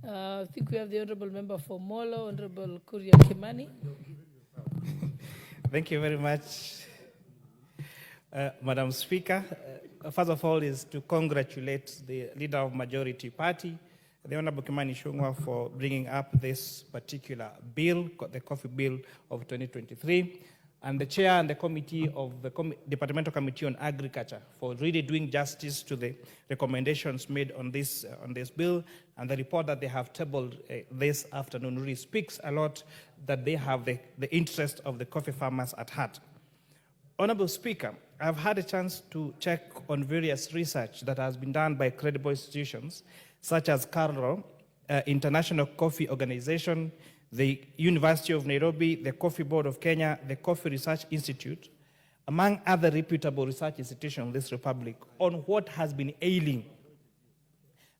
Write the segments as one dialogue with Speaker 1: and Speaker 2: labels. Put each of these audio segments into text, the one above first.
Speaker 1: I think we have the Honorable Member for Molo, Honorable Kuria Kimani.
Speaker 2: Thank you very much, Madam Speaker. First of all is to congratulate the leader of Majority Party, the Honorable Kimani for bringing up this particular bill, the coffee bill of 2023, and the chair and the committee of the Departmental Committee on Agriculture for really doing justice to the recommendations made on this bill, and the report that they have tabled this afternoon really speaks a lot that they have the interest of the coffee farmers at heart. Honorable Speaker, I've had a chance to check on various research that has been done by credible institutions such as CARLO, International Coffee Organization, the University of Nairobi, the Coffee Board of Kenya, the Coffee Research Institute, among other reputable research institutions in this republic, on what has been ailing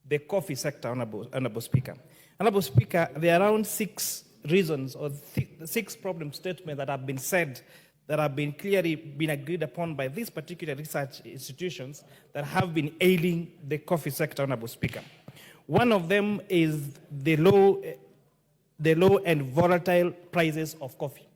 Speaker 2: the coffee sector, Honorable Speaker. Honorable Speaker, there are around 6 reasons or 6 problem statements that have been said that have been clearly been agreed upon by these particular research institutions that have been ailing the coffee sector, Honorable Speaker. One of them is the low and volatile prices of coffee.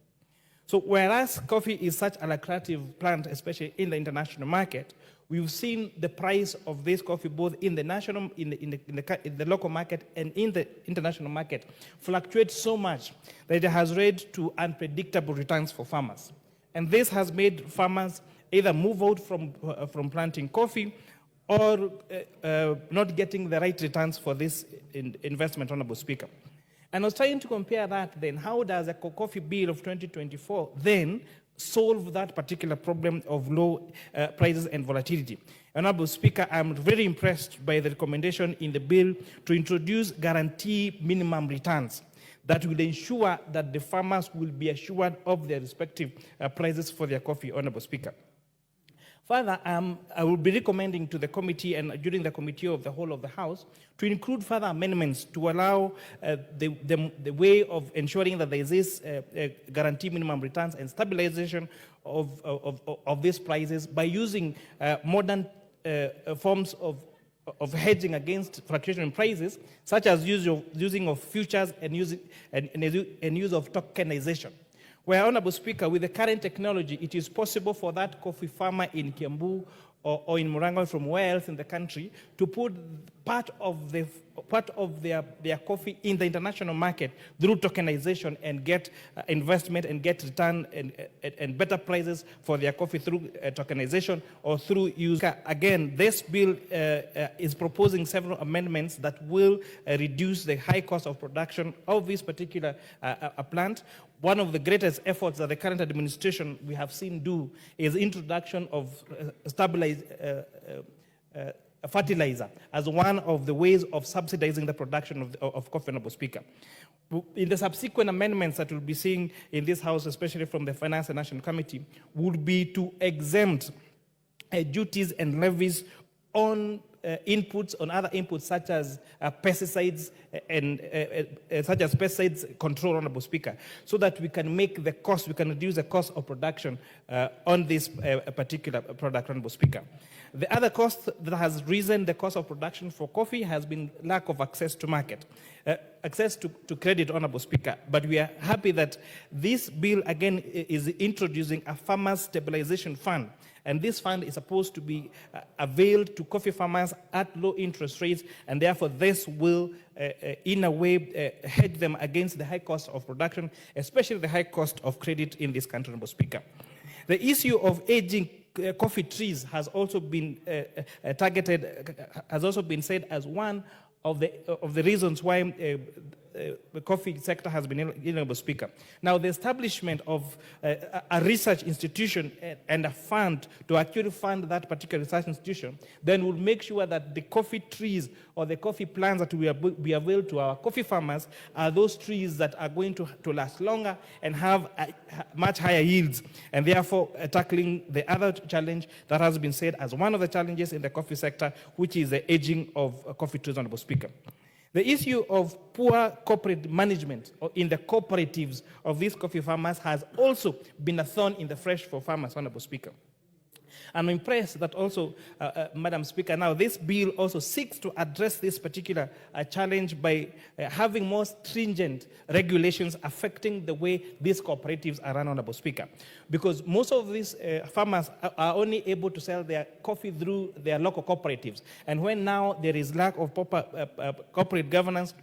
Speaker 2: So whereas coffee is such a lucrative plant, especially in the international market, we've seen the price of this coffee both in the national, in the local market and in the international market fluctuate so much that it has led to unpredictable returns for farmers. And this has made farmers either move out from planting coffee or not getting the right returns for this investment, Honorable Speaker. And I was trying to compare that then, how does a coffee bill of 2024 then solve that particular problem of low prices and volatility? Honorable Speaker, I'm very impressed by the recommendation in the bill to introduce guarantee minimum returns that will ensure that the farmers will be assured of their respective prices for their coffee, Honorable Speaker. Further, I will be recommending to the committee and during the committee of the whole of the House to include further amendments to allow the way of ensuring that there is this guarantee minimum returns and stabilization of these prices by using modern forms of hedging against fluctuation in prices, such as using of futures and use of tokenization. Where, Honorable Speaker, with the current technology, it is possible for that coffee farmer in Kiambu or in Murang'a from where else in the country to put part of their coffee in the international market through tokenization and get investment and get return and better prices for their coffee through tokenization or through use. Again, this bill is proposing several amendments that will reduce the high cost of production of this particular plant. One of the greatest efforts that the current administration we have seen do is introduction of stabilized fertilizer as one of the ways of subsidizing the production of coffee, Honorable Speaker. In the subsequent amendments that we'll be seeing in this House, especially from the Finance and National Committee, would be to exempt duties and levies on inputs, on other inputs such as pesticides and pesticide control, Honorable Speaker, so that we can make the cost, we can reduce the cost of production on this particular product, Honorable Speaker. The other cost that has risen the cost of production for coffee has been lack of access to market, access to credit, Honorable Speaker. But we are happy that this bill again is introducing a farmers stabilization fund. And this fund is supposed to be availed to coffee farmers at low interest rates, and therefore this will, in a way, hedge them against the high cost of production, especially the high cost of credit in this country, Honorable Speaker. The issue of aging coffee trees has also been has also been said as one of the reasons why the coffee sector has been Honorable Speaker. Now, the establishment of a research institution and a fund to actually fund that particular research institution then will make sure that the coffee trees or the coffee plants that we be available to our coffee farmers are those trees that are going to last longer and have much higher yields, and therefore tackling the other challenge that has been said as one of the challenges in the coffee sector, which is the aging of coffee trees, Honorable Speaker. The issue of poor corporate management in the cooperatives of these coffee farmers has also been a thorn in the flesh for farmers, Honorable Speaker. I'm impressed that also, Madam Speaker, now this bill also seeks to address this particular challenge by having more stringent regulations affecting the way these cooperatives are run, Honorable Speaker. Because most of these farmers are only able to sell their coffee through their local cooperatives. And when now there is lack of proper corporate governance,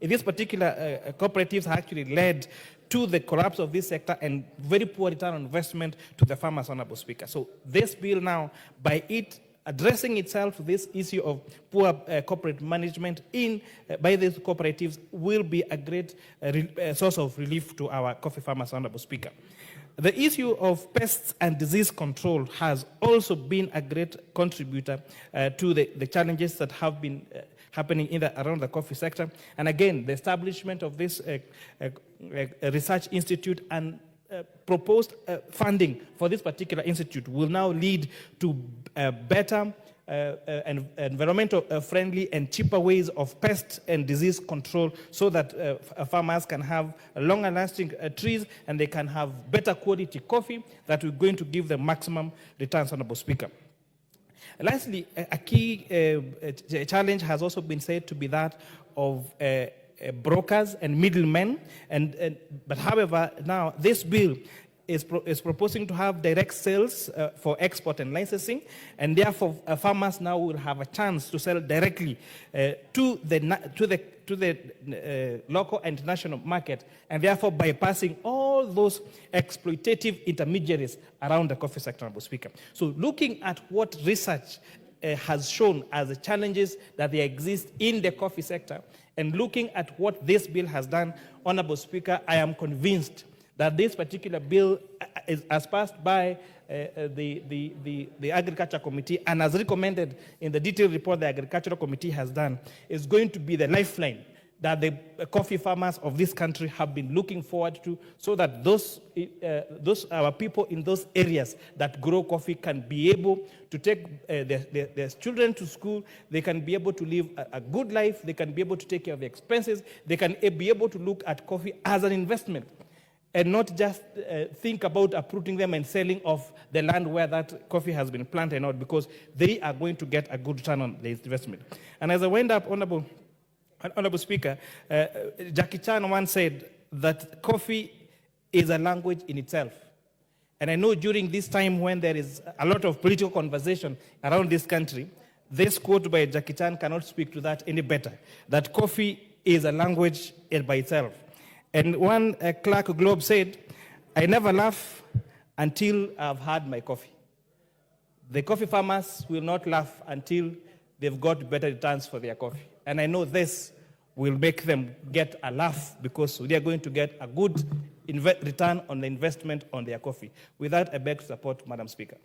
Speaker 2: these particular cooperatives have actually led to the collapse of this sector and very poor return on investment to the farmers, Honorable Speaker. So this bill now, by it addressing itself this issue of poor corporate management by these cooperatives, will be a great source of relief to our coffee farmers, Honorable Speaker. The issue of pests and disease control has also been a great contributor to the challenges that have been happening around the coffee sector. And again, the establishment of this research institute and proposed funding for this particular institute will now lead to better environmental friendly and cheaper ways of pest and disease control, so that farmers can have longer lasting trees and they can have better quality coffee that will going to give them maximum returns, Honorable Speaker. Lastly, a key challenge has also been said to be that of brokers and middlemen. But however, now this bill is proposing to have direct sales for export and licensing, and therefore farmers now will have a chance to sell directly to the local and national market, and therefore bypassing all those exploitative intermediaries around the coffee sector, Honorable Speaker. So looking at what research has shown as the challenges that they exist in the coffee sector, and looking at what this bill has done, Honorable Speaker, I am convinced that this particular bill has passed by the Agriculture Committee, and as recommended in the detailed report the Agricultural Committee has done, is going to be the lifeline that the coffee farmers of this country have been looking forward to, so that those our people in those areas that grow coffee can be able to take their children to school, they can be able to live a good life, they can be able to take care of the expenses, they can be able to look at coffee as an investment, and not just think about uprooting them and selling off the land where that coffee has been planted, not, because they are going to get a good return on the investment. And as I wind up, Honorable Speaker, Jackie Chan once said that coffee is a language in itself. And I know during this time when there is a lot of political conversation around this country, this quote by Jackie Chan cannot speak to that any better, that coffee is a language by itself. And one Clark Globe said, "I never laugh until I've had my coffee." The coffee farmers will not laugh until they've got better returns for their coffee. And I know this will make them get a laugh, because they are going to get a good return on the investment on their coffee. With that, I beg to support, Madam Speaker.